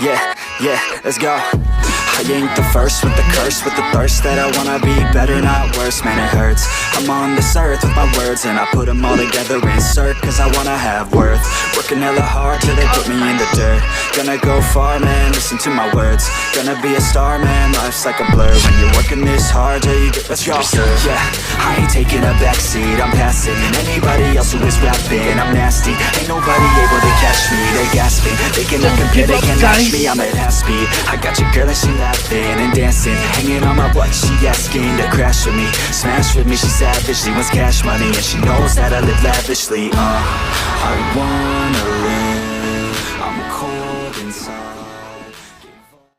Yeah, let's go. I ain't the first with the curse, with the thirst that I wanna be better, not worse, man it hurts. I'm on this earth with my words and I put them all together, insert, cause I wanna have worth. Working hella hard till they put me in the dirt. Gonna go far, man, listen to my words. Gonna be a star, man, life's like a blur. When you're working this hard till you get what you deserve. Yeah, I ain't taking a backseat, I'm passing anybody else who is rapping, I'm nasty. Ain't nobody able to catch me, they gasping. They cannot compare, they can't match me, I'm at half speed. I got your girl and she laughing and dancing, hanging on my butt, she asking to crash with me, smash with me, she savage, she wants cash money, and she knows that I live lavishly. I wanna live